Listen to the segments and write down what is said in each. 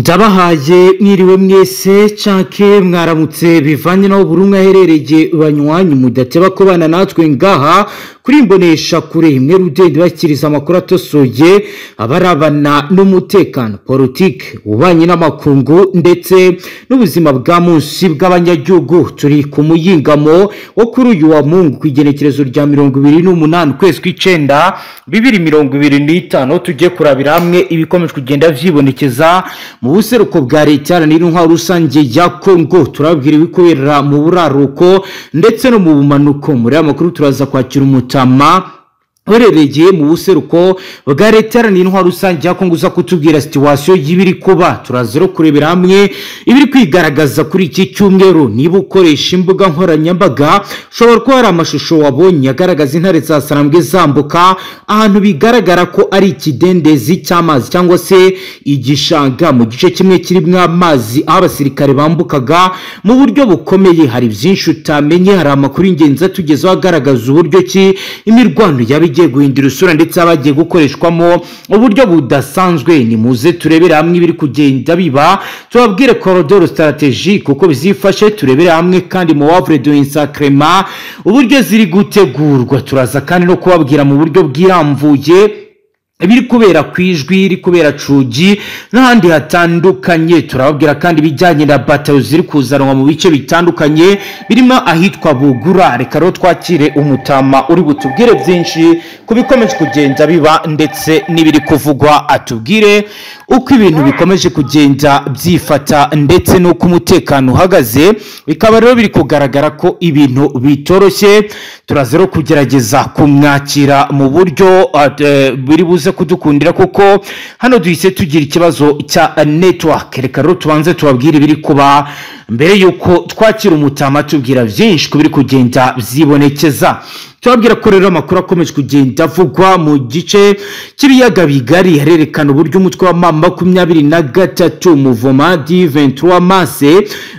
Ndabahaye mwiriwe mwese canke mwaramutse bivanye naho buri umwe aherereye banywanyi mudateba ko bana natwe ngaha kuri imbonesha kure imwe rudende bakiriza amakuru atosoye abarabana n'umutekano politike ubanye n'amakungu ndetse n'ubuzima bwa munsi bw'abanyagihugu. Turi ku muyingamo wo kuri uyu wa Mungu kwigenekerezo rya 28 kwezi kw'icenda 2025 tujye kurabira hamwe ibikomeje kugenda vyibonekeza mu buseruko bwa leta n'intwaro rusange ya Kongo. Turabwira ibikubera mu buraruko ndetse no mu bumanuko. Muri amakuru turaza kwakira umutama werereye mu buseruko bwa leta n'intwaro rusange ya Kongo uza kutubwira situation y'ibiri kuba. Turazero kurebera hamwe ibiri kwigaragaza kuri iki cyumweru. Niba ukoresha imbuga nkoranyambaga ushobora kuba hari amashusho wabonye agaragaza intare za Sarambwe zambuka ahantu bigaragara ko ari ikidendezi cy'amazi cyangwa se igishanga mu gice kimwe kirimo amazi aho abasirikare bambukaga mu buryo bukomeye. Hari byinshi utamenye, hari amakuru ingenzi atugezaho agaragaza uburyo ki imirwano yabigiye guhindura isura ndetse abagiye gukoreshwamo uburyo budasanzwe. Ni muze turebera hamwe ibiri kugenda biba, tubabwire corridor strategique kuko bizifashe, turebera hamwe kandi mu wavre de insacrement uburyo ziri gutegurwa. Turaza kandi no kubabwira mu buryo bwiramvuye ibiri kubera kwijwi, iri kubera cugi n'ahandi hatandukanye. Turababwira kandi bijyanye na batayo ziri kuzanwa mu bice bitandukanye birimo ahitwa Bugura. Reka ro twakire umutama uri butubwire byinshi kubikomeje kugenda biba ndetse n'ibiri kuvugwa, atubwire uko ibintu bikomeje kugenda byifata ndetse no kumutekano uhagaze. Bikaba rero biri kugaragara ko ibintu bitoroshye. Turazero kugerageza kumwakira mu buryo biri buze kudukundira kuko hano duhise tugira ikibazo cya network. Reka rero tubanze tubabwire ibiri kuba mbere yuko twakira umutama tubwira byinshi kubiri kugenda byibonekeza. Tubabwira ko rero amakuru akomeje kugenda avugwa mu gice cy'ibiyaga bigari harerekana uburyo umutwe wa M23 Mouvement du 23 Mars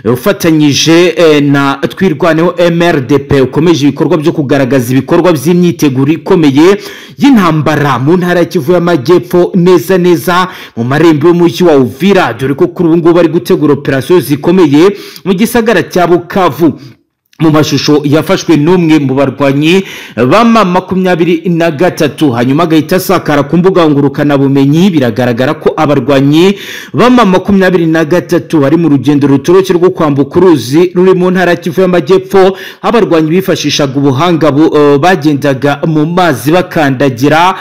ufatanyije na Twirwaneho MRDP ukomeje ibikorwa byo kugaragaza ibikorwa by'imyiteguro ikomeye y'intambara mu ntara ya Kivu y'Amajyepfo neza mu marembo y'umujyi wa Uvira, dore ko kuri ubu ngubu bari gutegura operation zikomeye mu gisagara cya Bukavu. Mu mashusho yafashwe n'umwe mu barwanyi ba M23 hanyuma agahita asakara ku mbuga ngurukana bumenyi, biragaragara ko abarwanyi ba M23 bari mu rugendo rutoroshye rwo kwambuka uruzi ruri mu ntara ya Kivu y'Amajyepfo. Abarwanyi bifashishaga ubuhanga bagendaga mu mazi bakandagira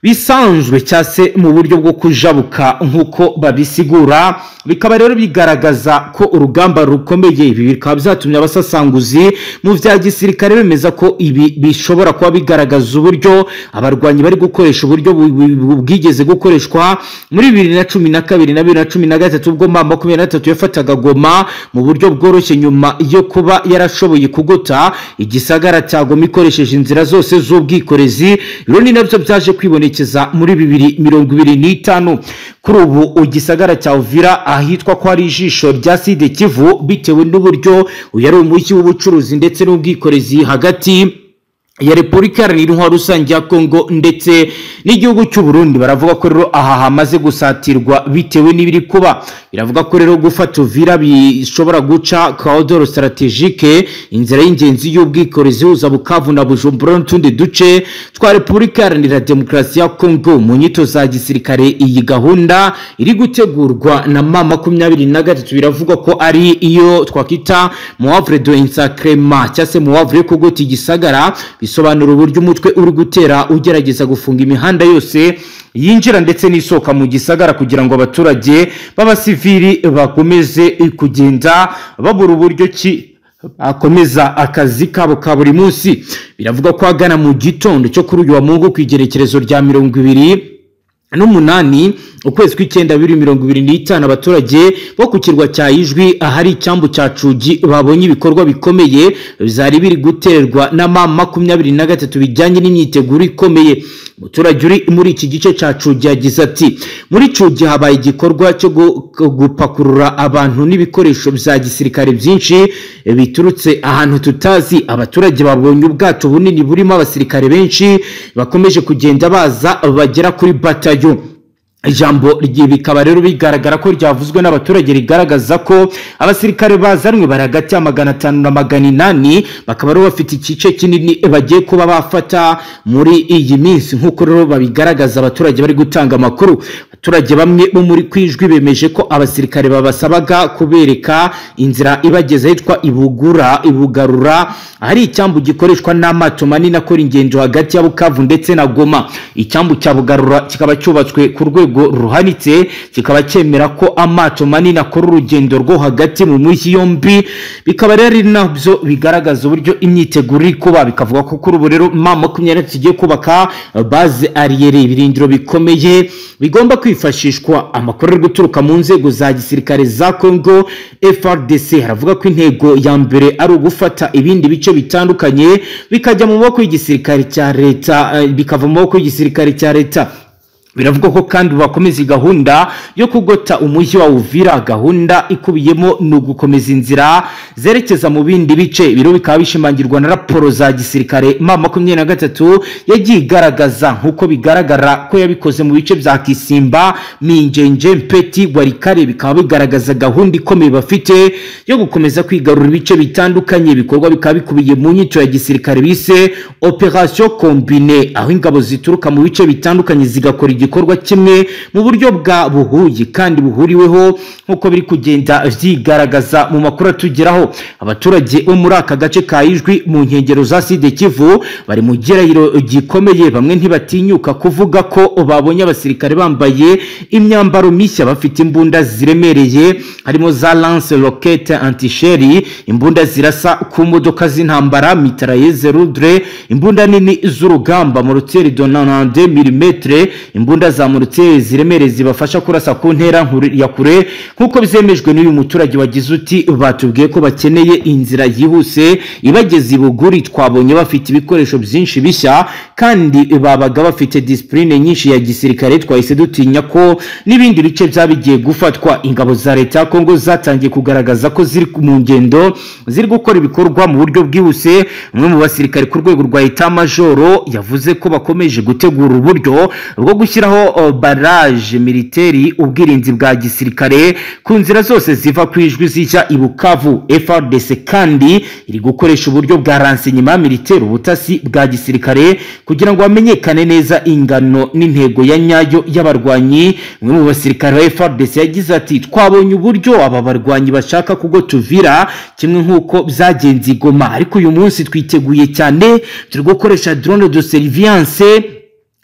bisanzwe cyase mu buryo bwo kujabuka nkuko babisigura. Bikaba rero bigaragaza ko urugamba rukomeye. Ibi bikaba byatumye abasasanguzi mu vya gisirikare bemeza ko ibi bishobora kuba bigaragaza uburyo abarwanyi bari gukoresha uburyo bwigeze gukoreshwa muri 2012 na 2013 ubwo M23 yafataga Goma mu buryo bworoshye nyuma yo kuba yarashoboye kugota igisagara cya Goma ikoresheje inzira zose z'ubwikorezi. Rero ni nabyo byaje kwibonekeza muri 2025. Kuri ubu igisagara cya Uvira ahitwa ko ari ijisho rya Sud Kivu bitewe n'uburyo uyari umujyi w'ubucuruzi ndetse n'ubwikorezi hagati ya Repubulika Iharanira Rusange ya Kongo ndetse n'igihugu cy'u Burundi. Baravuga ko rero aha hamaze gusatirwa bitewe n'ibiri kuba. Biravuga ko rero gufata Uvira bishobora guca corridor strategique, inzira y'ingenzi y'ubwikorezi uza Bukavu na Bujumbura n'utundi duce twa Repubulika Iharanira Demokarasi ya Kongo. Mu nyito za gisirikare iyi gahunda iri gutegurwa na M23 biravuga ko ari iyo twakita Moavre de Insacrement cyase Moavre kugota igisagara. Bisobanura uburyo umutwe uri gutera ugerageza gufunga imihanda yose yinjira ndetse n'isoka mu gisagara kugira ngo abaturage b'abasivili bakomeze kugenda babura uburyo ki akomeza akazi kabo ka buri munsi. Biravuga ko agana mu gitondo cyo kuri uyu wa Mungu kwigerekerezo rya 28 ukwezi kw'icyenda 2025 abaturage bo ku kirwa cya Ijwi ahari icyambu cya Cugi babonye ibikorwa bikomeye bizari biri guterwa na M23 bijyanye n'imyiteguro ikomeye. Umuturage uri muri iki gice cya Cugi yagize ati muri Cugi habaye igikorwa cyo gupakurura abantu n'ibikoresho bya gisirikare byinshi biturutse ahantu tutazi. Abaturage babonye ubwato bunini burimo abasirikare benshi bakomeje kugenda baza bagera kuri batayo. ijambo bikaba rero bigaragara ko ryavuzwe n'abaturage rigaragaza ko abasirikare bazanwe bari hagati ya 500 na 800 bakaba rero bafite ikice kinini bagiye kuba bafata muri iyi minsi nk'uko rero babigaragaza abaturage bari gutanga amakuru. Abaturage bamwe bo muri Kwijwi bemeje ko abasirikare babasabaga kubereka inzira ibageza hitwa Ibugarura hari icyambu gikoreshwa n'amato manini akora ingendo hagati ya Bukavu ndetse na Goma. Icyambu cya Bugarura kikaba cyubatswe ku rwego ruhanitse, kikaba cyemera ko amato manini akora urugendo rwo hagati mu mujyi yombi. Bikaba rero nabyo bigaragaza uburyo imyiteguro iri kuba, bikavuga ko kuri ubu rero M23 kigiye kubaka base arrière, ibirindiro bikomeye bigomba kwifashishwa. Amakuru ari guturuka mu nzego za gisirikare za Congo FARDC haravuga ko intego ya mbere ari ugufata ibindi bice bitandukanye bikajya mu maboko y'igisirikare cya leta, bikava mu maboko y'igisirikare cya leta. Biravuga ko kandi bakomeza gahunda yo kugota umujyi wa Uvira, gahunda ikubiyemo no gukomeza inzira zerekeza mu bindi bice. Biro bikaba bishimangirwa na raporo za gisirikare M23 yagiye igaragaza nkuko bigaragara ko yabikoze mu bice bya Kisimba, Minjenje, Mpeti, Warikare. Bikaba bigaragaza gahunda ikomeye bafite yo gukomeza kwigarura ibice bitandukanye. Bikorwa bikaba bikubiye mu nyito ya gisirikare bise Operation Combinée, aho ingabo zituruka mu bice bitandukanye zigakora igikorwa kimwe mu buryo bwa buhuye kandi buhuriweho nkuko biri kugenda vyigaragaza mu makuru atugeraho. Abaturage bo muri aka gace ka Ijwi mu nkengero za Sud Kivu bari mu gerayiro gikomeye. Bamwe ntibatinyuka kuvuga ko babonye abasirikare bambaye imyambaro mishya bafite imbunda ziremereye, harimo za lance rocket anti-sheri, imbunda zirasa ku modoka z'intambara, mitrailleuse Rudre, imbunda nini z'urugamba mortier de 92 mm, imbunda za mortier ziremereye zibafasha kurasa ku ntera ya kure. Nkuko bizemejwe n'uyu muturage wagize uti batubwiye ko bakeneye inzira yihuse ibageze Ibuguri. Twabonye bafite ibikoresho byinshi bishya kandi babaga bafite discipline nyinshi ya gisirikare, twahise dutinya ko n'ibindi bice byabigiye gufatwa. Ingabo za leta ya Kongo zatangiye kugaragaza ko ziri mu ngendo ziri gukora ibikorwa mu buryo bwihuse. Umwe mu basirikare ku rwego rwa Etat Majoro yavuze ko bakomeje gutegura uburyo bwo gushyiraho barrage militaire, ubwirinzi bwa gisirikare ku nzira zose ziva ku Ijwi zijya i Bukavu. FARDC kandi iri gukoresha uburyo bwa renseignement militaire, ubutasi bwa gisirikare, kugira ngo bamenyekane neza ingano n'intego ya nyayo y'abarwanyi. Umwe mu basirikare ba FARDC yagize ati twabonye uburyo aba barwanyi bashaka kugota Uvira kimwe nkuko byagenze Goma, ariko uyu munsi twiteguye cyane, turi gukoresha drone de surveillance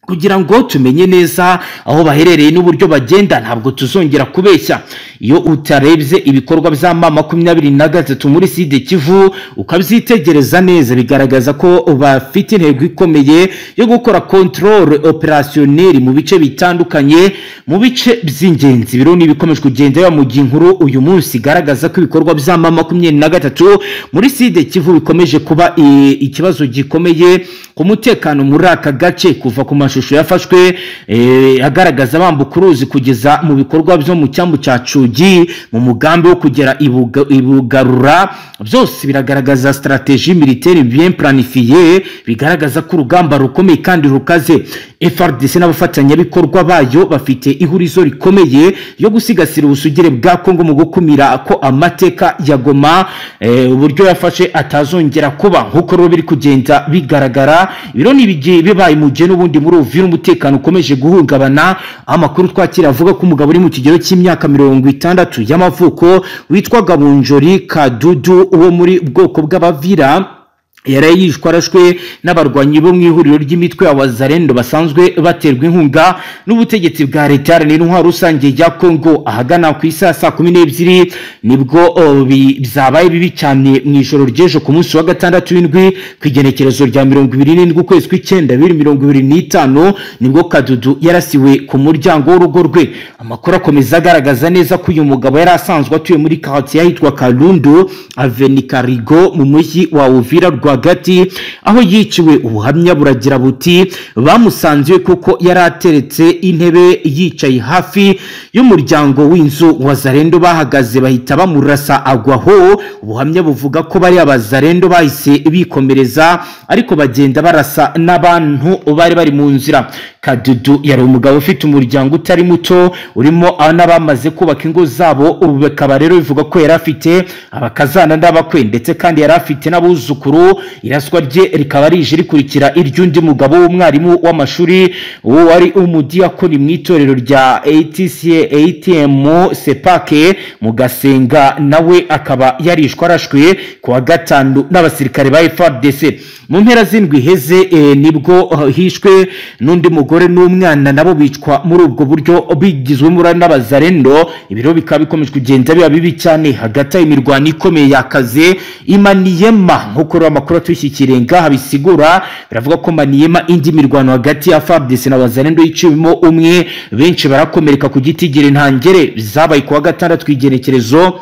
kugira ngo tumenye neza aho baherereye n'uburyo bagenda. Ntabwo tuzongera kubeshya. Iyo utarebye ibikorwa bya M23 muri Sud Kivu ukabyitegereza neza, bigaragaza ko bafite intego ikomeye yo gukora control opérationnel mu bice bitandukanye, mu bice by'ingenzi. Biro ni bikomeje kugenda mu ginkuru uyu munsi igaragaza ko ibikorwa bya M23 muri Sud Kivu bikomeje kuba ikibazo gikomeye ku mutekano muri aka gace, kuva ku mashusho yafashwe agaragaza bambuka uruzi kugeza mu bikorwa byo mu cyambu cya Cugi mu mugambi wo kugera Ibugarura. Byose biragaragaza stratégie militaire bien planifiée, bigaragaza ko urugamba rukomeye kandi rukaze. FARDC n'abafatanya bikorwa bayo bafite ihurizo rikomeye yo gusigasira ubusugire bwa Kongo mu gukumira ko amateka ya Goma uburyo yafashe atazongera kuba nkuko rero biri kugenda bigaragara. Biro ni bibaye mu gihe n'ubundi muri Uvira umutekano ukomeje guhungabana. Amakuru twakira avuga ko umugabo uri mu kigero cy'imyaka 60 y'amavuko witwa Gabunjori Kadudu uwo muri bwoko bw'Abavira yarayishwe arashwe n'abarwanyi bo mu ihuriro ry'imitwe ya Wazalendo basanzwe baterwa inkunga n'ubutegetsi bwa leta n'intwaro rusange ya Kongo. Ahagana ku isaa 12 nibwo byabaye bibi cyane mu ijoro ry'ejo ku munsi wa gatandatu w'indwi ku igenekerezo rya 27 ukwezi kw'icyenda 2025 nibwo Kadudu yarasiwe ku muryango w'urugo rwe. Amakuru akomeza agaragaza neza ko uyu mugabo yari asanzwe atuye muri quartier yitwa Kalundu Avenue Karigo mu mujyi wa Uvira rwagati aho yiciwe. Ubuhamya buragira buti bamusanze kuko yari ateretse intebe yicaye hafi y'umuryango w'inzu w'Abazalendo bahagaze bahita bamurasa agwaho. Ubuhamya buvuga ko bari Abazalendo bahise bikomereza ariko bagenda barasa n'abantu bari mu nzira. Kadudu yari umugabo ufite umuryango utari muto urimo n'abamaze kubaka ingo zabo. Ubu bakaba rero bivuga ko yari afite abakazana n'abakwe ndetse kandi yari afite n'abuzukuru. Iraswa rye rikaba rije rikurikira iry'undi mugabo w'umwarimu w'amashuri wari umudiyakoni mu itorero rya ATM Sepake mu Gasenga, nawe akaba yarishwe arashwe kuwa gatanu n'abasirikare ba FARDC. Mu mpera z'indwi heze nibwo hishwe n'undi mugore n'umwana nabo bicwa muri ubwo buryo bigizwemo n'Abazalendo. Ibiro bikaba bikomeje kugenda biba bibi cyane hagati y'imirwano ikomeye yakaze Maniema. Nkuko amakuru twishikirenga habisigura biravuga ko Maniema indi mirwano hagati ya FARDC n'Abazalendo yicibimo umwe, benshi barakomereka ku gitigire ntangere. Zabaye kuwa gatandatu twigenekerezo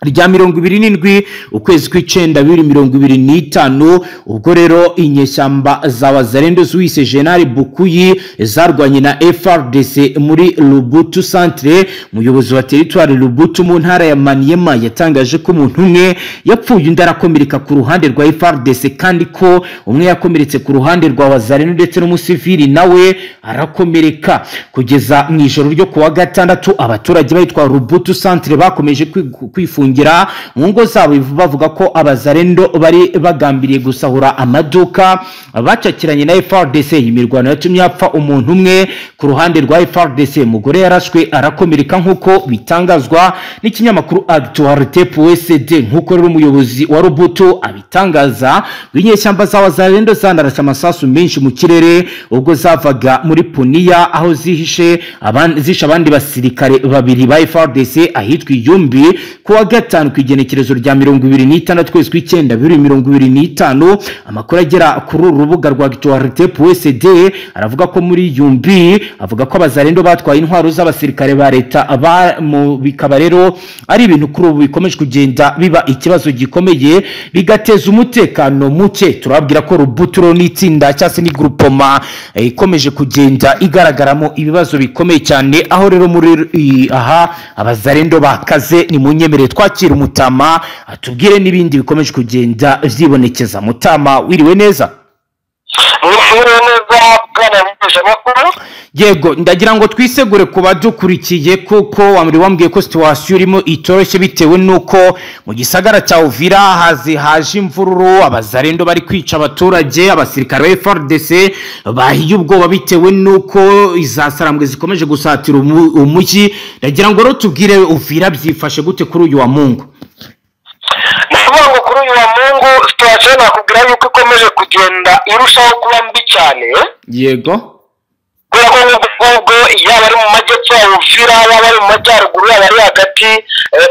rya 27 ukwezi kw'icenda 2025 ubwo rero inyeshyamba z'Abazalendo zuwise General Bukuyi zarwanye na FARDC muri Lubutu Centre. Umuyobozi wa territoire Lubutu mu ntara ya Maniema yatangaje ko umuntu umwe yapfuye undi arakomereka ku ruhande rwa FARDC kandi ko umwe yakomeretse ku ruhande rwa Abazalendo ndetse n'umusivili nawe arakomereka. Kugeza mu ijoro ryo kuwa gatandatu abaturage bayitwa Lubutu Centre bakomeje kwifungira mu ngo zabo bavuga ko Abazalendo bari bagambiriye gusahura amaduka bacakiranye na FARDC. Imirwano yatumye yapfa umuntu umwe ku ruhande rwa FARDC, umugore yarashwe arakomereka nkuko bitangazwa n'ikinyamakuru Actualité.cd. nkuko rero umuyobozi wa Lubutu abitangaza, w'inyeshyamba z'Abazalendo zandarashe amasasu menshi mu kirere ubwo zavaga muri Punia aho zishe abandi basirikare babiri ba FARDC ahitwa Iyumbi kuwa gatanu kwigenekerezo rya 26 kwezi kw'icenda 2025. Amakuru agera kuri urubuga rwa Actualité.cd aravuga ko muri Yumbi avuga ko Abazalendo batwaye intwaro z'abasirikare ba leta bikaba rero ari ibintu kuri ubu bikomeje kugenda biba ikibazo gikomeye bigateza umutekano muke. Turabwira ko Lubutu n'itsinda cyase ni groupement ikomeje kugenda igaragaramo ibibazo bikomeye cyane, aho rero muri aha Abazalendo bakaze. Ni munyemere twakira Mutama atubwire n'ibindi bikomeje kugenda vyibonekeza. Mutama wiriwe neza? Yego, ndagira ngo twisegure kuba dukurikiye kuko wambwiye ko situation irimo itoroshye bitewe nuko mu gisagara cya Uvira haje imvururu, Abazalendo bari kwica abaturage, abasirikare ba FARDC bahiye ubwoba bitewe nuko izasarambwe zikomeje gusatira umujyi. Ndagira ngo rero tubwire Uvira byifashe gute kuri uyu wa Mungu? Kuri uyu wa Mungu situation nakubwira yuko ikomeje kugenda irushaho kuba mbi cyane. Yego, ubwo yaba ari mu majyepfo ya Uvira, yaba ari mu majyaruguru, yaba ari hagati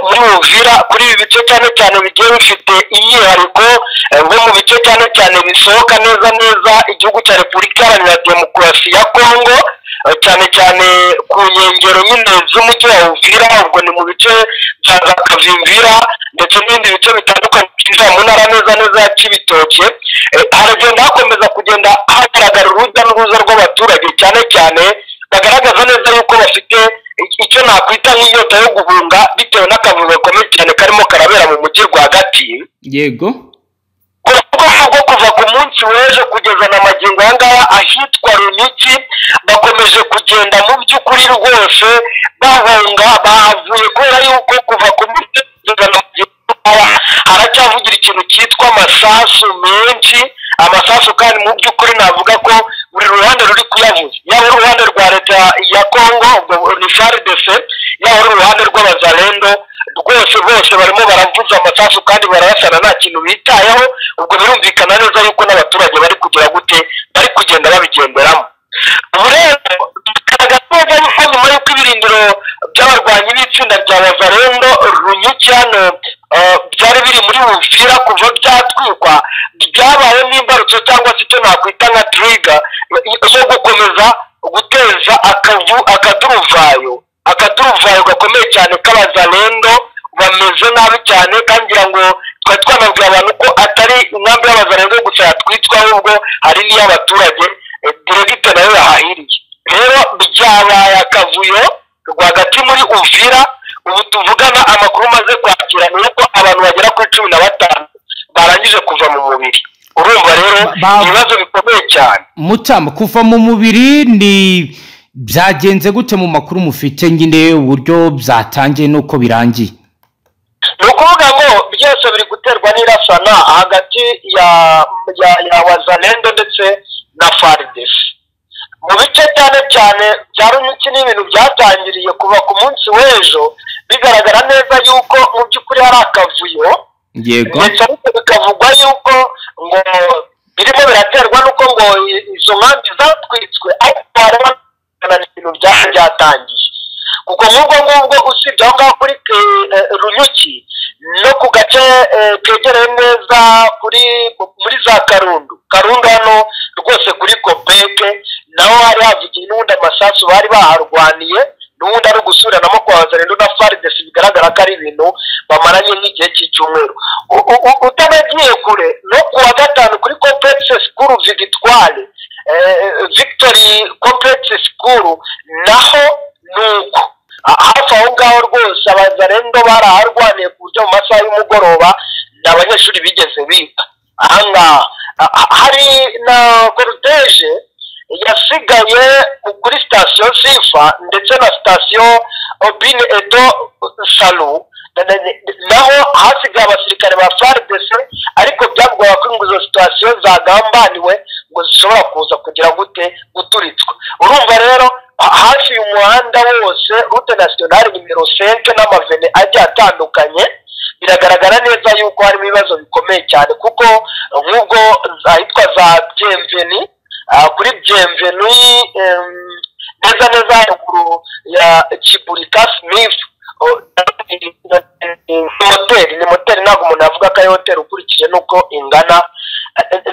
muri Uvira, kuri ibi bice cyane cyane bigiye bifite imyihariko nko mu bice cyane cyane bisohoka neza igihugu cya Repubulika Iharanira Demokarasi ya Kongo, cyane cyane ku nkengero nyine z'umujyi wa Uvira. Ubwo ni mu bice bya Kavimvira ndetse n'ibindi bice bitandukanye byinjira mu ntara neza ya Kibitoke. Haragenda hakomeza kugenda hagaragara urujya n'uruza rw'abaturage cyane cyane bagaragaza neza yuko bafite icyo nakwita nk'inyota yo guhunga bitewe n'akavuyo gakomeye cyane karimo karabera mu mujyi rwagati. Yego, ubwo kuva ku munsi w'ejo kugeza na magingo aya ngaya ahitwa Runiki bakomeje kugenda mu by'ukuri rwose bahunga bahavuye, kubera yuko kuva ku munsi kugeza na magingo haracyavugira ikintu cyitwa amasasu menshi. Amasasu kandi mu by'ukuri navuga ko buri ruhande ruri kuyavuza, yaba uruhande rwa leta ya Kongo ni FARDC, yaba uruhande rw'Abazalendo, rwose bose barimo baravuza amasasu kandi barasana nta kintu bitayeho. Ubwo birumvikana neza yuko n'abaturage bari kugira gute, bari kugenda babigenderamo. Ubu rero bigaragaza yuko nyuma y'uko ibirindiro by'abarwanyi b'itsinda rya Abazalendo Runyuki hano byari biri muri Uvira kuva byatwikwa, byabaye n'imbarutso cyangwa se icyo nakwita nka trigger zo gukomeza guteza akaduruvayo gakomeye cyane k'Abazalendo bameze nabi cyane. kandi ngo twari twanabwiye abantu ko atari inkambi y'abazarendo gusa yatwitswe ahubwo hari n'iy'abaturage diregite nayo yahahiriye. Rero byabaye akavuyo rwagati muri Uvira. Ubu tuvugana amakuru maze kwakira ni uko abantu bagera kuri 15 barangije kuva mu mubiri. Urumva rero ibibazo bikomeye cyane. Mutama, kuva mu mubiri ni byagenze gute mu makuru mufite nyine uburyo byatangiye nuko birangiye? Nukuvuga ngo byose biri guterwa n'irasana hagati ya wazalendo ndetse na FARDC. Mu bice cyane bya Runyuki n'ibintu byatangiriye kuva ku munsi w'ejo bigaragara neza yuko mu by'ukuri hari akavuyo. Yego. Ndetse bikavugwa yuko ngo birimo biraterwa nuko ngo izo nkambi zatwitswe ariko harimo ibintu byatangiye. Kuko ngubwo usibye aho ngaho kuri Runyuki no ku gace kegereye neza muri za Karundu hano rwose kuri Kopeke naho hari havugiye n'ubundi amasasu bari baharwaniye n'ubundi ari gusubiranamo kwa wazalendo na FARDC bigaragara ko ari ibintu bamaranye nk'igihe cy'icyumweru. Utanagiye kure no kuwa gatanu kuri complexe school Victoire Victory complexe school naho nuko hafi aho ngaho rwose abazarendo baraharwaniye ku buryo mu masaha y'umugoroba n'abanyeshuri bigeze biga. Ahangaha hari na cortege yasigaye kuri station Sifa ndetse na station Obine Edo Salu naho hasigaye abasirikare ba FARDC ariko byagwaga ko ngo izo station zagambaniwe ngo zishobora kuza kugira gute guturitswa. Urumva rero hafi y'umuhanda wose route nationale nimero 5 n'amavene ajya atandukanye biragaragara neza yuko harimo ibibazo bikomeye cyane kuko nk'ubwo zahitwa za Bienvenue kuri Bienvenue neza ruguru ya Chiburika Smith ni moteri ntabwo umuntu avuga ko ari hoteli ukurikije nuko ingana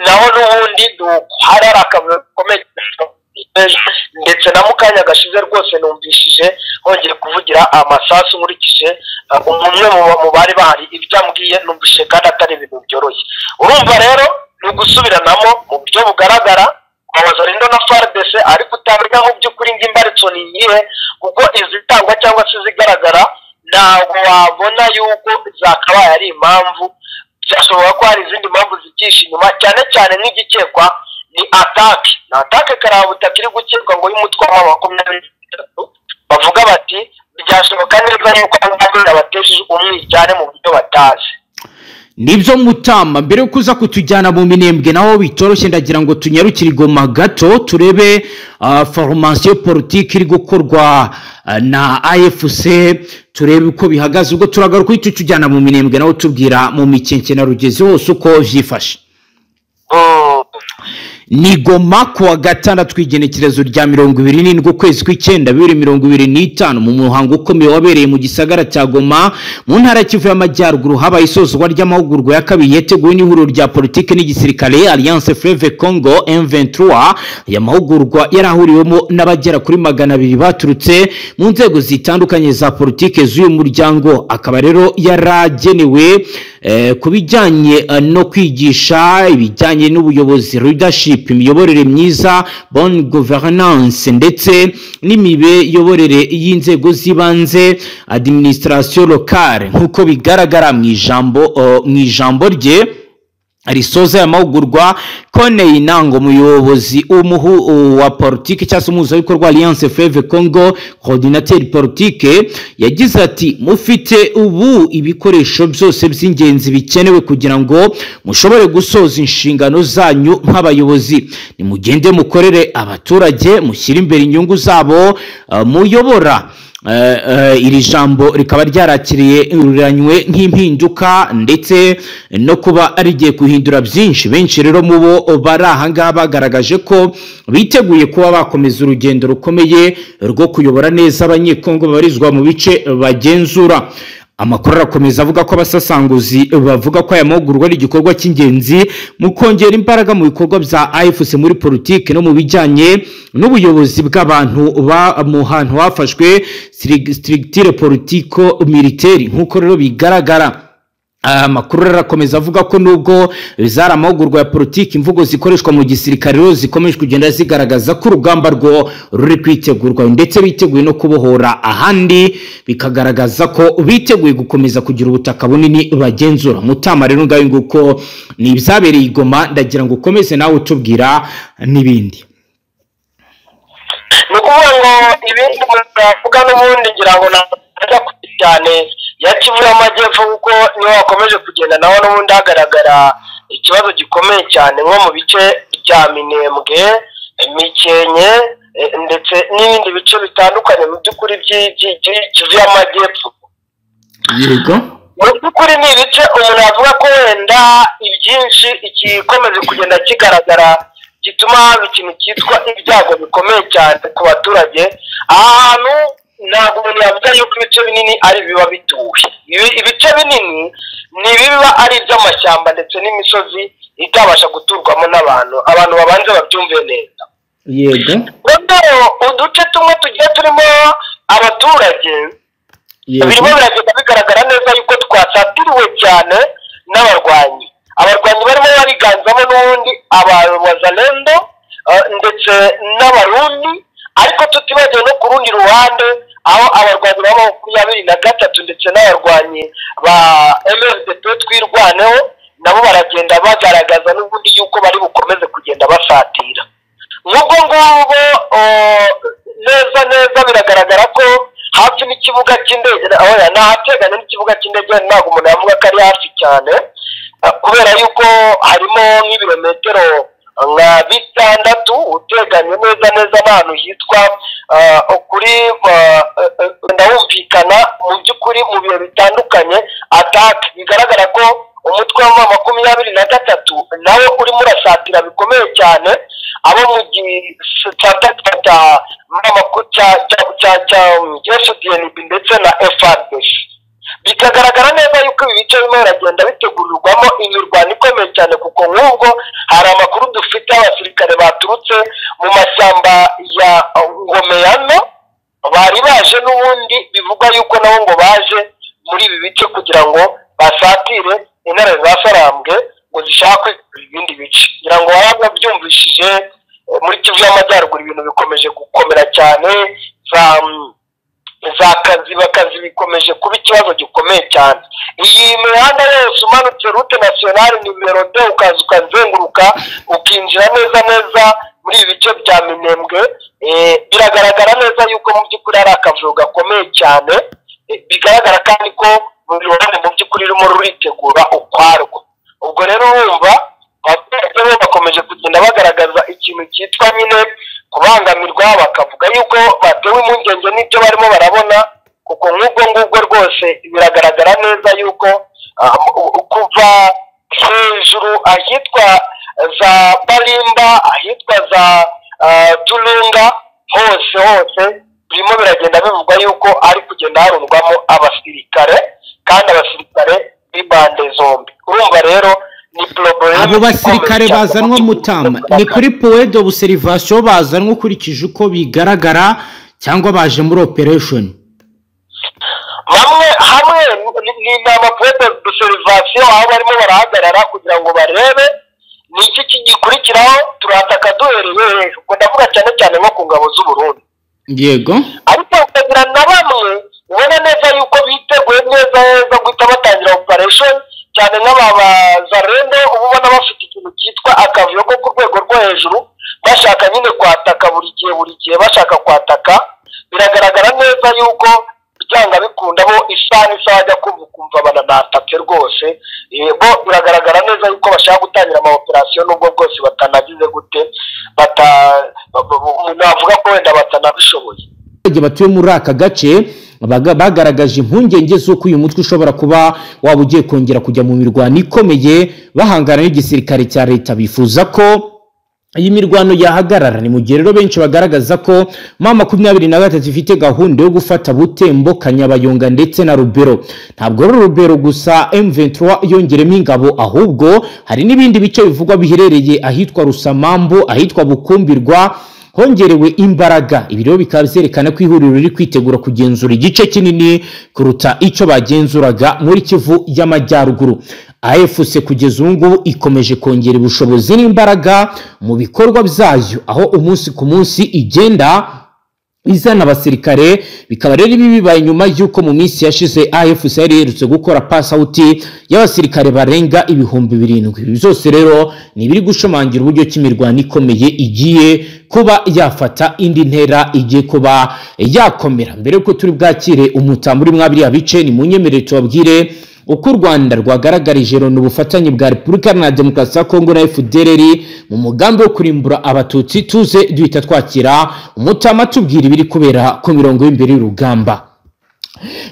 naho n'ubundi hari akavuyo gakomeye ndetse na mukanya gashize rwose numvishije hongeye kuvugira amasasu nkurikije umwe mu bari bahari ibyambwiye numvishije kandi atari ibintu byoroshye. Urumva rero ni ugusubiranamo mu buryo bugaragara abazarendo na FARDC ariko utamenya mu by'ukuri ngimbaritso ni iyihe kuko izitangwa cyangwa se zigaragara ntabwo wabona yuko zakabaye ari impamvu. Byashobora ko hari izindi mpamvu zigisha inyuma cyane nk'igikekwa ni atake karabuta kiri gukekwa ngo y'umutwe wa 23 bavuga bati byashoboka neza yuko abateje umwijyane mu buryo batazi. Nibyo Mutama, mbere yo kuza kutujyana mu Minembwe naho bitoroshye ndagira ngo tunyarukire Goma gato turebe formation politique iri gukorwa na AFC turebe uko bihagaze ubwo turagaruka kuri tujyana mu Minembwe naho tubwira mu mikenke na rugeze hose uko vyifashe. Ni Goma kuwa gatandatu tw'igenekerezo rya 27 ukwezi kw'icyenda 2025 mu muhango ukomeye wabereye mu gisagara cya Goma mu ntara Kivu y'Amajyaruguru habaye isozwa ry'amahugurwa ya kabiri yateguwe n'ihuriro rya politike n'igisirikare Alliance Fleuve Congo M23. Ya mahugurwa yarahuriwemo n'abagera kuri 200 baturutse mu nzego zitandukanye za politike z'uyu muryango, akaba rero yaragenewe kubijyanye no kwigisha ibijyanye n'ubuyobozi leadership, imiyoborere myiza, bonne governance ndetse n'imiyoborere y'inzego z'ibanze administration locale nkuko bigaragara mu ijambo rye risoza ya mahugurwa. Kone Inango muyobozi wa politike cyangwa umuhuzabikorwa Alliance Fleuve Congo coordinateur politique yagize ati mufite ubu ibikoresho byose by'ingenzi bikenewe kugira ngo mushobore gusoza inshingano zanyu nk'abayobozi. Nimugende mukorere abaturage mushyira imbere inyungu zabo muyobora. Iri jambo rikaba ryarakiriye ururanywe nk'impinduka ndetse no kuba arigiye kuhindura byinshi. Benshi rero mubo barahanga bagaragaje ko biteguye kuba bakomeza urugendo rukomeye rwo kuyobora neza abanyekongo babarizwa mu bice bagenzura. Amakuru arakomeza avuga ko abasasanguzi bavuga ko aya mahugurwa ari igikorwa cy'ingenzi mu kongera imbaraga mu bikorwa bya AFC muri politike no mu bijyanye n'ubuyobozi bw'abantu mu hantu hafashwe structure politico militaire nkuko rero bigaragara. amakuru arakomeza avuga ko nubwo bizara amahugurwa ya politiki imvugo zikoreshwa mu gisirikare zikomeje kugenda zigaragaza ko urugamba rwo ruri kwitegurwa ndetse biteguye no kubohora ahandi bikagaragaza ko biteguye gukomeza kugira ubutaka bunini bagenzura. Mutama rero ngayo nguko ni ibyabereye i Goma, ndagira ngo ukomeze nawe utubwira n'ibindi. Nukuvuga ngo ibindi muvuga n'ubundi ngira ngo najya cyane ya Kivu y'Amajyepfo kuko niho hakomeje kugenda naho n'ubundi hagaragara ikibazo gikomeye cyane nko mu bice bya Minembwe, Mikenke ndetse n'ibindi bice bitandukanye mu by'ukuri by'Kivu y'Amajyepfo. Yego, mu by'ukuri ni ibice umuntu avuga ko wenda ibyinshi ikikomeje kugenda kigaragara gituma haba ikintu cyitwa ibyago bikomeye cyane ku baturage. Ahantu ntabwo umuntu yavuga yuko ibice binini ari biba bituwe. Ibice binini ni biba ari iby'amashyamba ndetse n'imisozi itabasha guturwamo n'abantu. Abantu babanze babyumve neza. yego, rero uduce tumwe tugiye turimo abaturage birimo biragenda bigaragara neza yuko twasatiriwe cyane n'abarwanyi. Abarwanyi barimo bariganzamo n'ubundi abazalendo ndetse n'abarundi, ariko tutibagiwe no ku rundi ruhande aho abarwanyi ba 23 ndetse n'abarwanyi ba MRDP twirwaneho nabo baragenda bagaragaza n'ubundi yuko bari bukomeze kugenda basatira. Nubwo ngubo neza biragaragara ko hafi n'ikibuga cy'indege nahateganye n'ikibuga cy'indege ntabwo umuntu yavuga ko ari hafi cyane, kubera yuko harimo nk'ibirometero nka 6 uteganye neza n'ahantu hitwa kuri ndahumvikana mu by'ukuri mu bihe bitandukanye attack. Bigaragara ko umutwe wa 23 nawe urimo urasatira bikomeye cyane abo mu gisata FDNB ndetse na FARDC. Bikagaragara neza yuko ibi bice birimo biragenda bitegurirwamo imirwano ikomeye cyane, kuko nk'ubwo hari amakuru dufite abasirikare baturutse mu mashyamba ya Ngomeyano bari baje n'ubundi bivugwa yuko nabo ngo baje muri ibi bice kugira ngo basatire intare za Sarambwe ngo zishakwe ibindi bice. Ngira ngo babyumvishije muri Kivu y'Amajyaruguru ibintu bikomeje gukomera cyane, za kazi bikomeje kuba ikibazo gikomeye cyane. Iyi mihanda yose umanutse route nationale numero 2 ukaza ukazenguruka ukinjira neza muri ibi bice bya Minembwe, biragaragara neza yuko mu by'ukuri ari akavuyo gakomeye cyane. Bigaragara kandi ko buri ruhande mu by'ukuri rurimo ruritegura ukwarwo. Ubwo rero wumva abaturage bakomeje kugenda bagaragaza ikintu cyitwa nyine kubangamirwa, bakavuga yuko batewe impungenge n'ibyo barimo barabona, kuko ngubwo rwose biragaragara neza yuko kuva hejuru ahitwa za Balimba, ahitwa za Tulunga, hose birimo biragenda bivugwa yuko ari kugenda harundwamo abasirikare, kandi abasirikare b'ibande zombi. Urumva rero abo basirikare bazanwa Mutama ni kuri point d'observation bazanwa ukurikije uko bigaragara cyangwa baje muri operation? Hamwe ni ama point d'observation aho barimo barahagarara kugira ngo barebe ni iki kigikurikiraho, turataka duhereye hejuru. Ndavuga cyane nko ku ngabo z'u Burundi. Yego, ariko ukagira na bamwe ubona neza yuko biteguye neza guhita batangira operation, cyane nk'abazarendo ubona bafite ikintu cyitwa akavuyo ko ku rwego rwo hejuru, bashaka nyine kwataka buri gihe bashaka kwataka. Biragaragara neza yuko byanga bikunda bo isaha ajya kumva bananatatse rwose. Bo biragaragara neza yuko bashaka gutangira ama operation nubwo bwose batanagize gute umuntu avuga ko wenda batanabishoboye. Batuye muri aka gace bagaragaje impungenge z'uko uyu mutwe ushobora kuba waba ugiye kongera kujya mu mirwano ikomeye bahangana n'igisirikare cya leta. Bifuza ko iyi mirwano yahagarara. Ni mu gihe rero benshi bagaragaza ko M23 ifite gahunda yo gufata Butembo, Kanyabayonga ndetse na Rubero. Ntabwo ari Rubero gusa M23 yongeremo ingabo, ahubwo hari n'ibindi bice bivugwa biherereye ahitwa Rusamambu, ahitwa Bukumbirwa, hongerewe imbaraga. Ibiro bikaba byerekana ko ihuriro riri kwitegura kugenzura igice kinini kuruta icyo bagenzuraga muri Kivu y'Amajyaruguru. AFC kugeza ubu ngubu ikomeje kongera ubushobozi n'imbaraga mu bikorwa byayo, aho umunsi ku munsi igenda izana abasirikare. Bikaba rero ibi bibaye nyuma y'uko mu minsi yashize AFC yari yerutse gukora pass out y'abasirikare barenga 7,000. Ibi byose rero ni biri gushomangira uburyo cy'imirwano ikomeye igiye kuba yafata indi ntera, igiye kuba yakomera. Mbere yuko turi bwakire umutambo uri mwabiri abice, ni munyemerere tubabwire uko u Rwanda rwagaragarije Loni ubufatanye bwa Repubulika Iharanira Demokarasi ya Kongo na FDLR mu mugambi wo kurimbura abatutsi. Tuze duhita twakira umutama tubwira ibiri kubera ku mirongo y'imbere y'urugamba.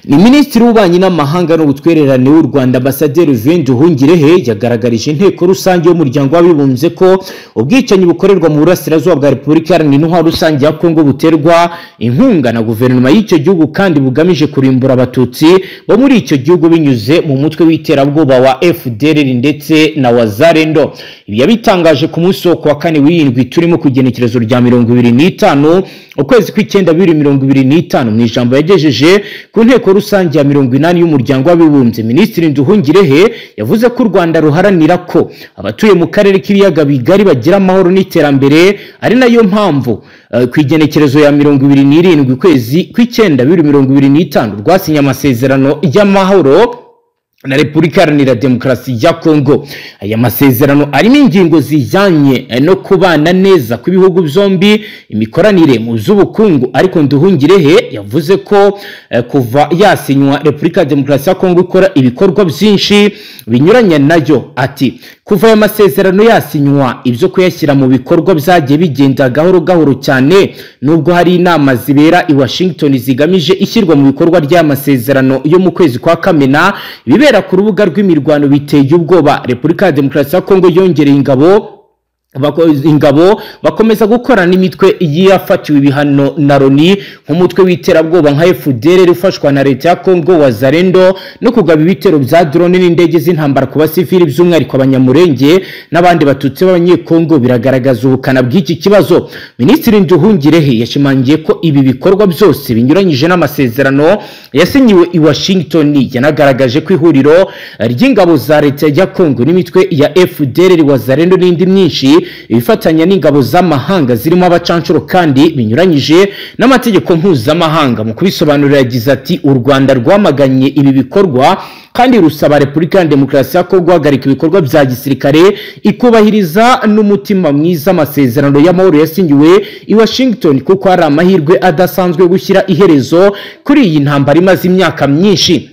Ni Minisitiri w'Ububanyi n'Amahanga n'Ubutwererane w'u Rwanda Ambasaderi Vincent Nduhungirehe yagaragarije inteko rusange y'umuryango w'abibumbye ko ubwicanyi bukorerwa mu burasirazuba bwa Repubulika Iharanira Intwaro Rusange ya Kongo buterwa inkunga na guverinoma y'icyo gihugu kandi bugamije kurimbura abatutsi bo muri icyo gihugu binyuze mu mutwe w'iterabwoba wa FDLR ndetse na Wazalendo. Ibi yabitangaje ku munsi wo kuwa kane w'indwi turimo kugenekerezo rya 25 ukwezi kw'icyenda 2025 mu ijambo yagejeje ku nteko rusange ya 80 y'umuryango w'abibumbye. Minisitiri Nduhungirehe yavuze ko u Rwanda ruharanira ko abatuye mu karere k'ibiyaga bigari bagira amahoro n'iterambere, ari nayo mpamvu ku igenekerezo ya 27 ukwezi kw'icyenda 2025 rwasinye amasezerano y'amahoro na Repubulika Iharanira Demokarasi ya Kongo. Aya masezerano arimo ingingo zijyanye no kubana neza kw'ibihugu byombi, imikoranire mu z'ubukungu. Ariko Nduhungirehe yavuze ko kuva yasinywa Repubulika Demokarasi ya Kongo ikora ibikorwa byinshi binyuranye nayo. Ati kuva aya masezerano yasinywa ibyo kuyashyira mu bikorwa byagiye bigenda gahoro gahoro cyane, nubwo hari inama zibera i Washington zigamije ishyirwa mu bikorwa ry'amasezerano yo mu kwezi kwa Kamena. Bibera ku rubuga rw'imirwano biteye ubwoba. Repubulika ya Demokarasi ya Kongo yongereye ingabo bakomeza gukorana n'imitwe yafatiwe ibihano na Loni nk'umutwe w'iterabwoba nka FDLR ufashwa na leta ya Kongo, Wazalendo, no kugaba ibitero bya drone n'indege z'intambara ku basivili by'umwihariko abanyamurenge n'abandi batutsi b'abanyekongo. Biragaragaza ubukana bw'iki kibazo. Minisitiri Nduhungirehe yashimangiye ko ibi bikorwa byose binyuranyije n'amasezerano yasinyiwe i Washington. Yanagaragaje ko ihuriro ry'ingabo za leta ya Kongo n'imitwe ya FDLR, Wazalendo n'indi myinshi ibifatanya n'ingabo z'amahanga zirimo abacancuro kandi binyuranyije n'amategeko mpuzamahanga. Mu kubisobanurira yagize ati u Rwanda rwamaganye ibi bikorwa kandi rusaba Repubulika ya Demokarasi ya Kongo guhagarika ibikorwa bya gisirikare ikubahiriza n'umutima mwiza amasezerano y'amahoro yasinyiwe i Washington, kuko hari amahirwe adasanzwe gushyira iherezo kuri iyi ntambara imaze imyaka myinshi.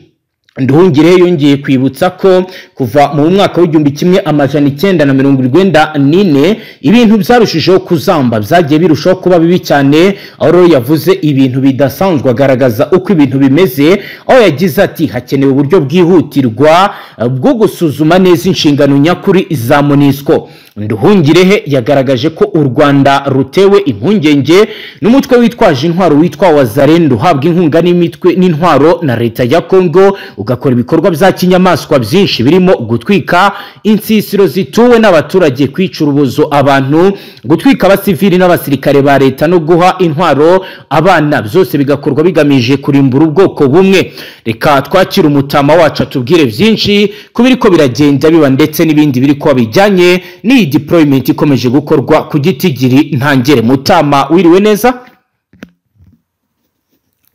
Nduhungirehe yongeye kwibutsa ko kuva mu mwaka w'1994 ibintu byarushijeho kuzamba, byagiye birushaho kuba bibi cyane. Aho rero yavuze ibintu bidasanzwe agaragaza uko ibintu bimeze, aho yagize ati hakenewe uburyo bwihutirwa bwo gusuzuma neza inshingano nyakuri za MONUSCO. Nduhungirehe yagaragaje ko u Rwanda rutewe impungenge n'umutwe witwaje intwaro witwa Wazalendo uhabwa inkunga n'imitwe n'intwaro na leta ya Kongo, ugakora ibikorwa bya kinyamaswa byinshi birimo gutwika insisiro zituwe n'abaturage, kwica urubozo abantu, gutwika abasivili n'abasirikare ba leta no guha intwaro abana, byose bigakorwa bigamije kurimbura ubwoko bumwe. Reka twakira umutama wacu atubwire byinshi kubiri ko biragenda biba ndetse n'ibindi biri ko bijyanye ni deployment ikomeje gukorwa ku gitigiri ntangere. Mutama wiriwe neza?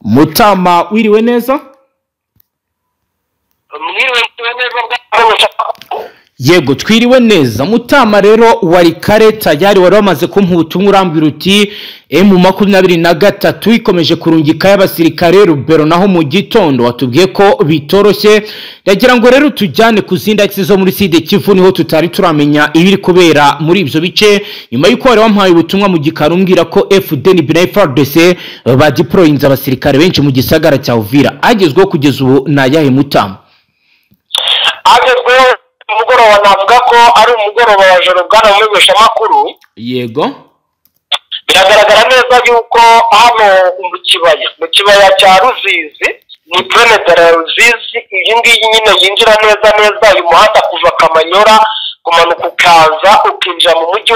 Mutama wiriwe neza? Yego twiriwe neza. Mutama rero wari kare tayari wari wamaze kumpa ubutumwa urambwira uti M23 ikomeje kurungika y'abasirikare Rubero, naho mu gitondo watubwiye ko bitoroshye. Yagira ngo rero tujyane ku zindi akisi zo muri Sud Kivu, niho tutari turamenya ibiri kubera muri ibyo bice, nyuma yuko wari wampaye ubutumwa mu gikari umbwira ko FDLR na FARDC badeployinze abasirikare benshi mu gisagara cya Uvira. Agezweho kugeza ubu na yahe Mutama? Agezweho umugoroba navuga ko ari umugoroba wa joro bwana umwesha makuru. Yego, biragaragara neza yuko hano mu kibaya cya Ruzizi, ni plane de Ruzizi, iyi ngiyi nyine yinjira neza uyu muhanda kuva Kamanyora kumanuka ukaza ukinjira mu mujyi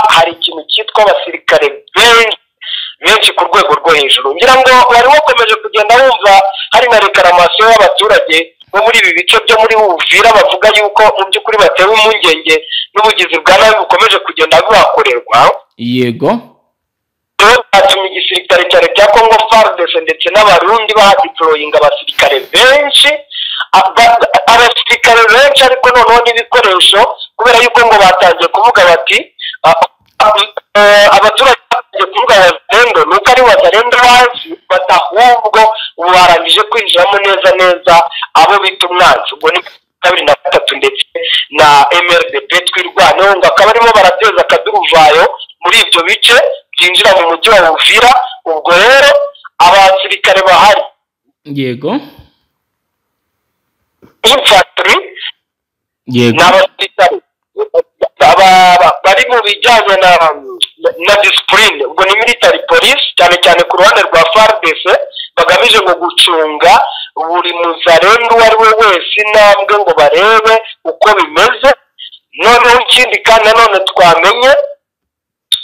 hari ikintu cyitwa abasirikare benshi ku rwego rwo hejuru. Ngira ngo wari wakomeje kugenda wumva hari na reklaramasiyo y'abaturage bo muri ibi bice byo muri Uvira bavuga yuko mu by'ukuri batewe impungenge n'ubugizi bwa nabi bukomeje kugenda buhakorerwa. Yego, batumye igisirikare cyane cya Congo FARDC ndetse n'abarundi bahadeployinga abasirikare benshi, abasirikare benshi ariko noneho n'ibikoresho, kubera yuko ngo batangiye kuvuga bati abaturage batangiye kuvuga wazalendo, nuko ari wazalendo bazi batahubwo ubu barangije kwinjiramo neza abo bita umwanzi. Ubwo ni 2023 ndetse na MRDP twirwaneho, ngo akaba arimo barateza akaduruvayo muri ibyo bice byinjira mu mujyi wa Uvira. Ubwo rero abasirikare bahari, yego, infantry, yego, n'abasirikare bari mu bijyanye na discipline, ubwo ni military police cyane cyane ku ruhande rwa FARDC, bagamije ngo gucunga buri muzarendo uwo ari we wese intambwe ngo barebe uko bimeze. Noneho ikindi kandi nanone twamenye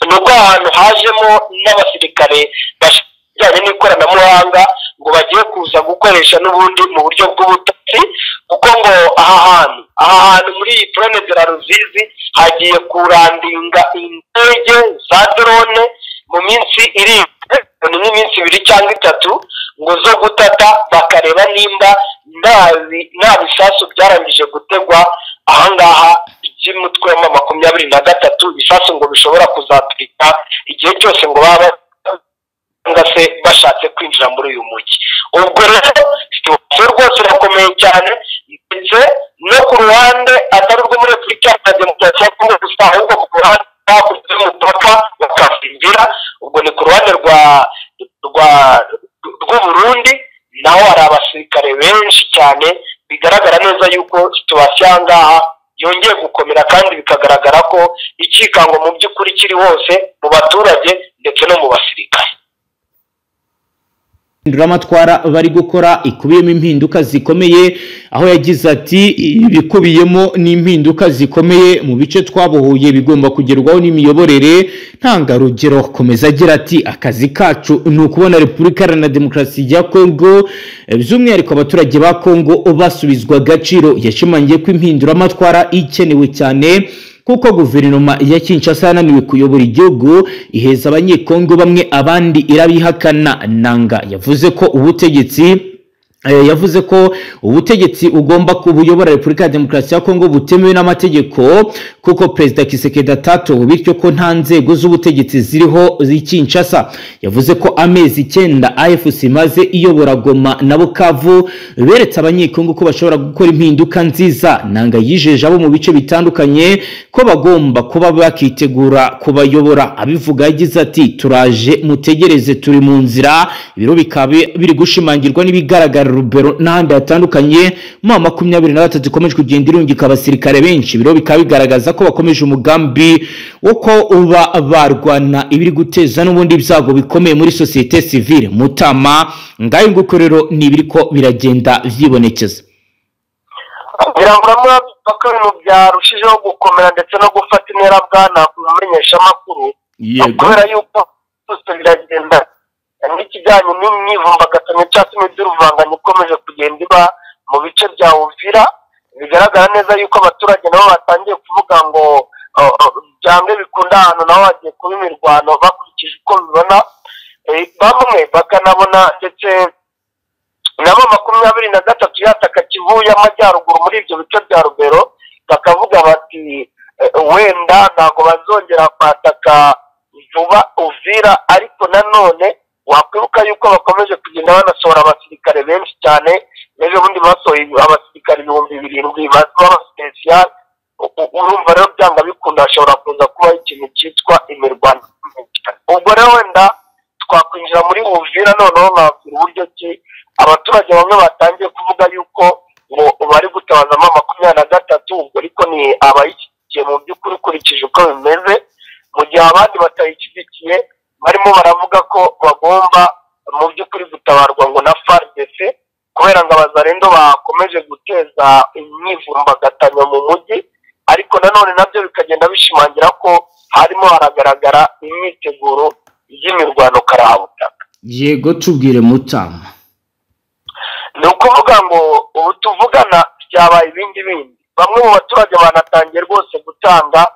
nuko ahantu hajemo n'abasirikare bajyanye n'ikoranabuhanga ngo bagiye kuza gukoresha n'ubundi mu buryo bw'ubutasi, kuko ngo aha hantu muri iyi plane de la Ruzizi hagiye kurandinga indege za drone mu minsi iri n'iminsi 2 cyangwa 3 ngo zo gutata bakareba nimba nta bisasu byarangije gutegwa ahangaha by'umutwe wa 23 bisasu ngo bishobora kuzatwika igihe cyose ngo baba ngase bashatse kwinjira muri uyu mujyi. Ubwo rero rwose irakomeye cyane, ndetse no ku ruhande atari rwo muri Afurika ya Demokarasi ya Kongo gusa, ahubwo ku ruhande hakurya y'umupaka bakafimbira. Ubwo ni ku ruhande rw'Uburundi, naho hari abasirikare benshi cyane, bigaragara neza yuko situasiyo ahangaha yongeye gukomera, kandi bikagaragara ko ikikango mu by'ukuri kiri hose mu baturage ndetse no mu basirikare. Amatwara bari gukora ikubiyemo impinduka zikomeye, aho yagize ati ibikubiyemo n'impinduka zikomeye mu bice twabohoye bigomba kugerwaho n'imiyoborere ntangarugero. Komeza agira ati akazi kacu ni ukubona Repubulika Iharanira Demokarasi ya Kongo, by'umwihariko abaturage ba Kongo basubizwa agaciro. Yashimangiye ko impinduramatwara ikenewe cyane kuko guverinoma ya Kinshasa yananiwe kuyobora igihugu, iheza abanyekongo bamwe abandi irabihakana. Nanga yavuze ko ubutegetsi ugomba kubuyobora Repubulika ya Demokarasi ya Kongo butemewe n'amategeko, kuko Perezida Kisekedi atatowe, bityo ko nta nzego z'ubutegetsi ziriho z'Kinshasa. Yavuze ko amezi 9 AFC maze iyobora Goma na Bukavu beretse abanyekongo ko bashobora gukora impinduka nziza. Nanga yijeje abo mu bice bitandukanye ko bagomba kuba bakitegura kubayobora. Abivuga yagize ati turaje mutegereze, turi mu nzira. Ibiro bikaba biri gushimangirwa n'ibigaragara Rubero n'ahandi hatandukanye. Mu 23 ikomeje kugenda irungika abasirikare benshi. Ibiro bikaba bigaragaza ko bakomeje umugambi wo ko uba barwana ibiri guteza n'ubundi byago bikomeye muri societe civile. Mutama ngayo ngukorero nibiri ko biragenda vyibonekeza. Biramuramo paka mu byarushijeho gukomera ndetse no gufata intera bwana kumenyesha makuru. Kubera yuko byose biragenda n'ikijyanye n'imyivumbagatanyo cyangwa imiduruvanganya ikomeje kugenda iba mu bice bya Uvira. Bigaragara neza yuko abaturage nabo batangiye kuvuga ngo byange bikunda ahantu naho hagiye kuba imirwano bakurikije uko bibona, bamwe bakanabona ndetse nabo 23 yataka Kivu y'Amajyaruguru muri ibyo bice bya Rubero, bakavuga bati wenda ntago bazongera kwataka vuba Uvira. Ariko nanone wakwibuka yuko bakomeje kugenda banasohora abasirikare benshi cyane. Ejo bundi basohoye abasirikare 7,000 bazwa special. Urumva rero byanga bikunda hashobora kuza kuba ikintu cyitwa imirwano. Ubwo rero wenda twakwinjira muri Uvira noneho nkabwira uburyo ki abaturage bamwe batangiye kuvuga yuko ngo bari gutabazamo 23. Ubwo ariko ni abayishyigikiye mu by'ukuri ukurikije uko bimeze, mu gihe abandi batayishyigikiye barimo baravuga ko bagomba mu by'ukuri gutabarwa ngo na FARDC, kubera ngo abazarendo bakomeje guteza imyivumbagatanyo mu mujyi. Ariko nanone nabyo bikagenda bishimangira ko harimo haragaragara imyiteguro y'imirwano karahabutaka. Yego tubwire Mutama. Ni ukuvuga ngo ubu tuvugana byabaye ibindi bindi, bamwe mu baturage banatangiye rwose gutanga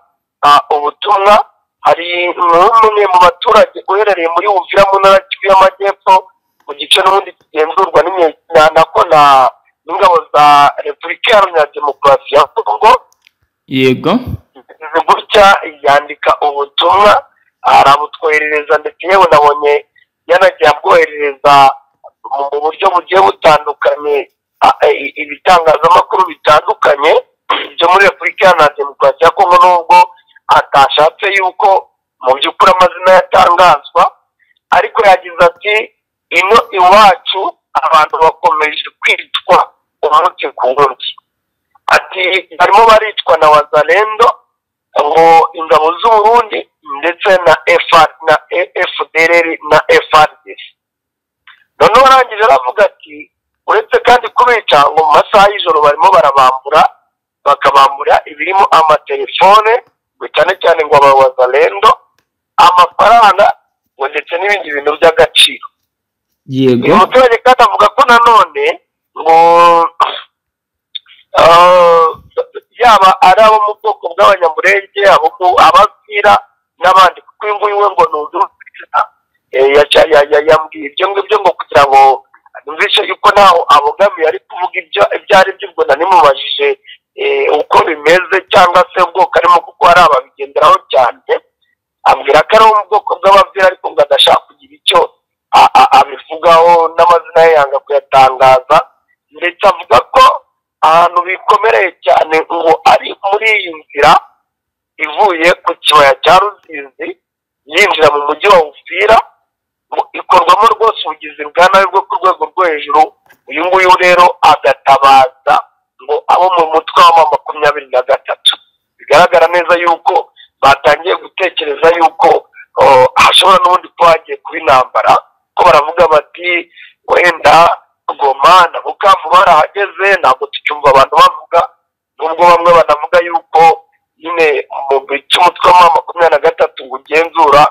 ubutumwa. Hari umwe mu baturage uherereye muri Uvira mu ntara y'Amajyepfo mu gice n'ubundi kigenzurwa n'ingabo za Repubulika Iharanira Demokarasi ya Kongo. Yego gutya yandika ubutumwa arabutwoherereza, ndetse yewe nabonye yanagiye abwoherereza mu buryo bugiye butandukanye ibitangazamakuru bitandukanye byo muri Repubulika Iharanira Demokarasi ya Kongo, nubwo atashatse yuko mu by'ukuri amazina yatangazwa, ariko yagize ati ino iwacu abantu bakomeje kwitwa umunsi ku wundi. Ati barimo baricwa na Wazalendo, ngo ingabo z'u Burundi ndetse na FDLR na FARDC. Noneho arangije aravuga ati uretse kandi kubica ngo mu masaha y'ijoro barimo barabambura, bakabambura ibirimo amatelefone cyane cyane ngo aba Wazalendo, amafaranga ngo ndetse n'ibindi bintu by'agaciro. Yego uyu muturage kandi avuga ko nanone ngo yaba ari abo mu bwoko bw'abanyamurenge, ababwira n'abandi, kuko uyu nguyu we ngo yambwiye ibyo ngibyo ngo kugira ngo numvishe yuko ntaho abogamiye ari kuvuga ibyo ari byo, ubwo nanimubajije uko bimeze cyangwa se ubwoko arimo, kuko hari ababigenderaho cyane. Ambwira ko ari mu bwoko bw'ababwira ariko ngo adashaka kugira icyo abivugaho n'amazina ye yanga kuyatangaza, ndetse avuga ko ahantu bikomereye cyane ngo ari muri iyi nzira ivuye ku kibaya cya Ruzizi yinjira mu mujyi wa Uvira, ikorwamo rwose ubugizi bwa nabi bwo ku rwego rwo hejuru. Uyu nguyu rero agatabaza ngo abo mu mutwe wa 23 bigaragara neza yuko batangiye gutekereza yuko hashobora n'ubundi kuba hagiye kuba intambara, ko baravuga bati wenda Goma na Bukavu barahageze, ntabwo tucyumva abantu bavuga, nubwo bamwe banavuga yuko nyine mu bice umutwe wa 23 ngo ugenzura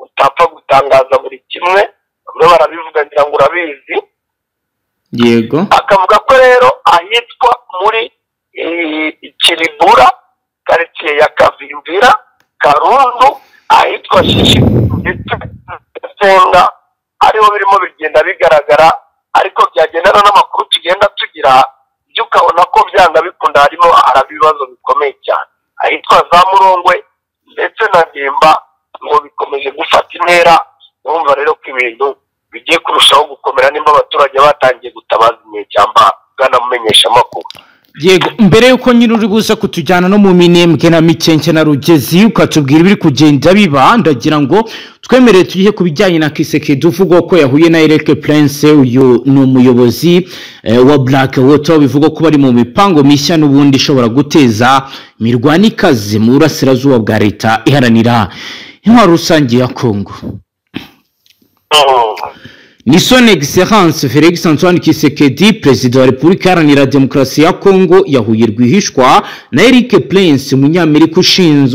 utapfa gutangaza buri kimwe, bamwe barabivuga ngira ngo urabizi. Yego akavuga ko rero ahitwa muri Kiribura, quartier ya Kavimvira, Karundu, ahitwa Shishi ndetse Senga ariho birimo bigenda bigaragara, ariko byagendana n'amakuru tugenda tugira byo ukabona ko byanga bikunda harimo arabibazo bikomeye cyane. Ahitwa za Murongwe ndetse na Ndemba ngo bikomeje gufata intera. Urumva rero ko ibintu bigiye kurushaho gukomera nimba abaturage batangiye gutabaza inyeshyamba bwanamumenyesha amakuru. Yego mbere yuko nyine uri buza kutujyana no mu minembwe na Mikenke na Rugezi ukatubwira ibiri kugenda biba, ndagira ngo twemerere tugiye kubijyanye na Kisekedi uvuga ko yahuye na Eric Prince. Uyu ni umuyobozi wa Black Water, bivuga ko bari mu mipango mishya n'ubundi ishobora guteza imirwano ikaze mu burasirazuba bwa leta iharanira intwaro rusange ya Kongo. Ni son excellence Félix Antoine Kisekedi, president wa Repubulika Iharanira Demokarasi ya Kongo, yahuye rwihishwa na Eric Prince, umunyamerika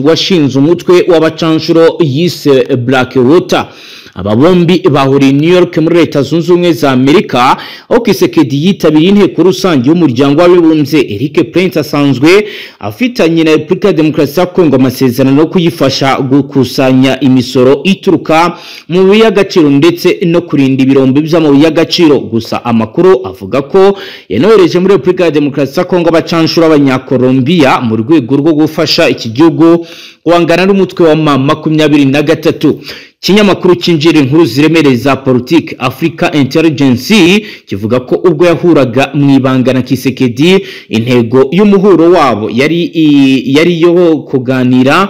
washinze umutwe w'abacanshuro yise Black Water. Aba bombi bahuriye New York muri Leta Zunze Ubumwe za Amerika, aho Kisekedi yitabiriye inteko rusange y'umuryango w'abibumbye. Eric Prince asanzwe afitanye na Repubulika Demokarasi ya Kongo amasezerano yo kuyifasha gukusanya imisoro ituruka mu biyagaciro ndetse no kurinda ibirombe by'amabuye y'agaciro. Gusa amakuru avuga ko yanohereje muri Repubulika Demokarasi ya Kongo abacanshuro abanyakolombia mu rwego rwo gufasha iki gihugu guhangana n'umutwe wa M23. Kinyamakuru cyinjira inkuru ziremereye za politiki Africa Intelligence kivuga ko ubwo yahuraga mu ibanga na Kisekedi, intego y'umuhuro wabo yari yo kuganira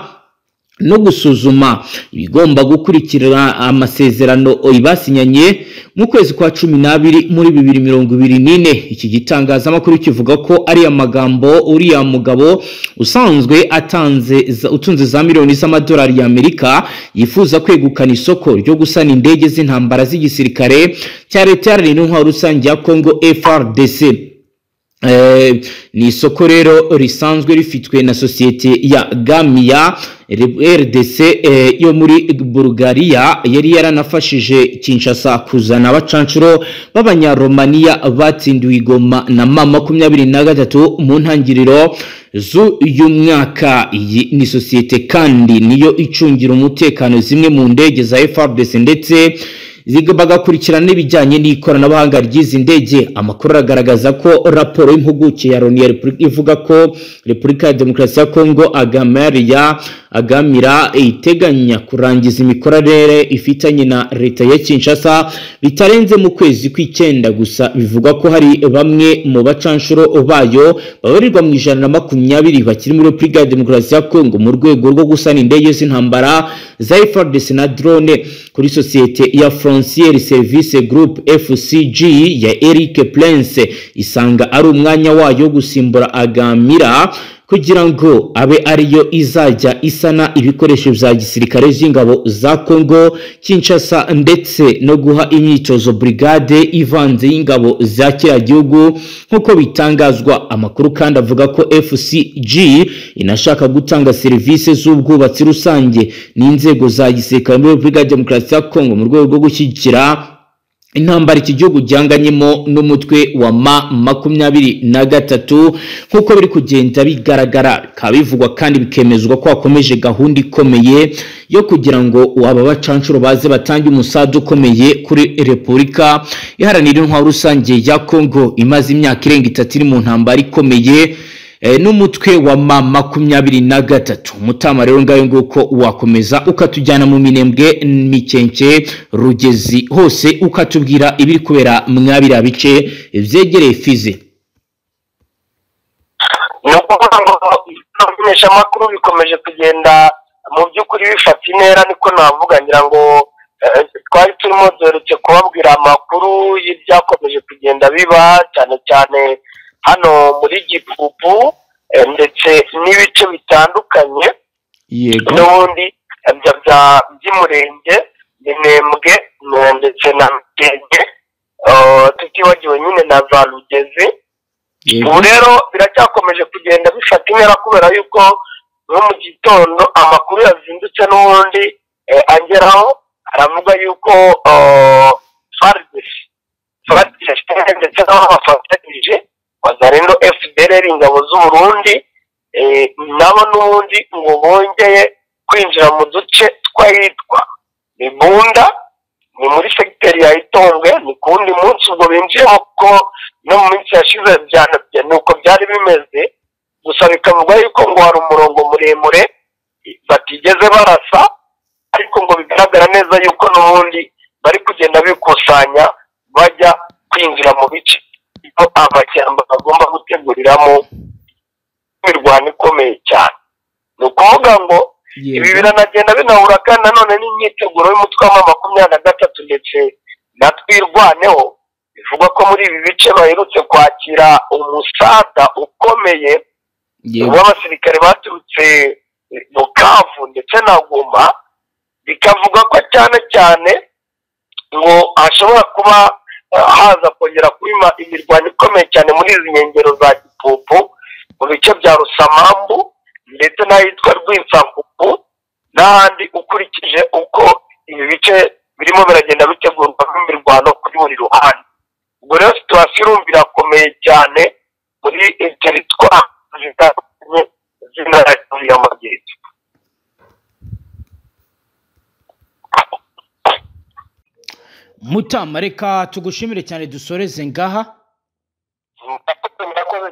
no gusuzuma ibigomba gukurikirana amasezerano ibasinyanye mu kwezi kwa 12 muri 2024. Iki gitangazamakuru kivuga ko ari amagambo uriya mugabo usanzwe utunze za miliyoni z'amadolari y'Amerika yifuza kwegukana isoko ryo gusana indege z'intambara z'igisirikare cya leta y'intwaro rusange ya Kongo FARDC. ni isoko rero risanzwe rifitwe na sosiyete ya Gamia RDC yo muri Bulgaria yari yaranafashije Kinshasa kuzana abacancuro b'abanyaromania batsindiwe igoma na M23 mu ntangiriro z'uyu mwaka. Iyi ni sosiyete kandi niyo icungira umutekano zimwe mu ndege za FARDC ndetse bagakurikirana n'ibijyanye n'ikoranabuhanga ry'izi ndege. Amakuru agaragaza ko raporo y'impuguke ya Loni ivuga ko Repubulika ya Demokarasi ya Kongo Agamira iteganya kurangiza imikoranire ifitanye na leta ya Kinshasa bitarenze mu kwezi kw'icyenda gusa. Bivuga ko hari bamwe mu bacanshuro bayo babarirwa mu 120 bakiri muri Repubulika ya Demokarasi ya Kongo mu rwego rwo gusana indege z'intambara za FARDC na drone. Kuri sosiyete ya Frontier Service Group FCG ya Eric Prince isanga ari umwanya wayo gusimbura Agamira kugira ngo abe ariyo izajya isana ibikoresho bya gisirikare z'ingabo za Kongo Kinshasa ndetse no guha imyitozo brigade ivanze y'ingabo za kiriya gihugu nkuko bitangazwa. Amakuru kandi avuga ko FCG inashaka gutanga serivisi z'ubwubatsi rusange n'inzego za gisirikare muri Repubulika ya Demokarasi ya Kongo mu rwego rwo gushyigikira intambara iki gihugu gihanganyemo n'umutwe wa M23 nkuko biri kugenda bigaragara. Kabivugwa kandi bikemezwa ko hakomeje gahunda ikomeye yo kugira ngo aba bacancuro baze batange umusado ukomeye kuri Repubulika iharanira intwaro rusange ya Kongo imaze imyaka irenga 3 iri mu ntambara ikomeye n'umutwe wa M23. Mutama rero ngayo nguko wakomeza ukatujyana mu minembwe mikenke Rugezi hose ukatubwira ibiri kubera mwabira bice vyegereye Fizi. Nukumenyesha makuru bikomeje kugenda mu by'ukuri bifata intera niko navuga ngira ngo twari turimo doretse kubabwira amakuru y'ibyakomeje kugenda biba cyane cyane hano muri Gipupu ndetse n'ibice bitandukanye n'ubundi by'umurenge Minembwe ndetse na Mikenge tutibagiwe nyine na za Rugezi. Ubu rero biracyakomeje kugenda bifata intera kubera yuko nko mu gitondo amakuru yazindutse n'ubundi angeraho aravuga yuko FARDC ndetse n'abafatanyije Wazalendo FDLR ingabo z'u Burundi nabo n'ubundi ngo bongeye kwinjira mu duce twahitwa Bunda ni muri secteur ya Itombwe ni kundi munsi ubwo binjiyemo ko no mu minsi yashize nuko byari bimeze gusa bikavuga yuko ngo hari umurongo muremure batigeze barasa ariko ngo bigaragara neza yuko n'ubundi bari kugenda bikusanya bajya kwinjira mu bice amashyamba bagomba guteguriramo imirwano ikomeye cyane. Ni ukuvuga ngo ibi biranagenda binahura kandi nanone n'imyiteguro y'umutwe wa M23 ndetse na Twirwaneho bivuga ko muri ibi bice baherutse kwakira umusada ukomeye w'abasirikare baturutse Bukavu ndetse na Goma. Bikavuga ko cyane cyane ngo hashobora kuba haza kongera kwima imirwano ikomeye cyane muri izi nkengero za Gipupu mu bice bya Rusamambu ndetse n'ahitwa Rwinsankuku n'ahandi ukurikije uko ibi bice birimo biragenda bitegurwa imirwano kuri buri ruhande. Ubwo rero situasiyo irumva irakomeye cyane muri teritwari zitandukanye z'intara y'Amajyepfo. Mutama reka tugushimire cyane dusoreze ngaha.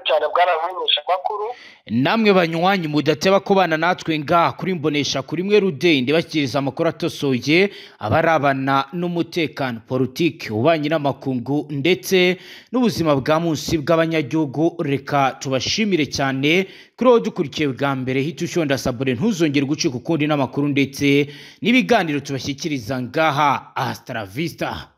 Cyane bwaramenyesha makuru namwe banywanyi mudateba kubana natwe ngaha kuri mbonesha kuri mwe rudende bakiriza amakuru atosoye abarabana n'umutekano politiki ubanye n'amakungu ndetse n'ubuzima bwa munsi bw'abanyagihugu. Reka tubashimire cyane kuri aho dukurikiye bwa mbere hitushonda sabure ntuzongere gucika ukundi n'amakuru ndetse n'ibiganiro tubashyikiriza ngaha. Hasta la vista.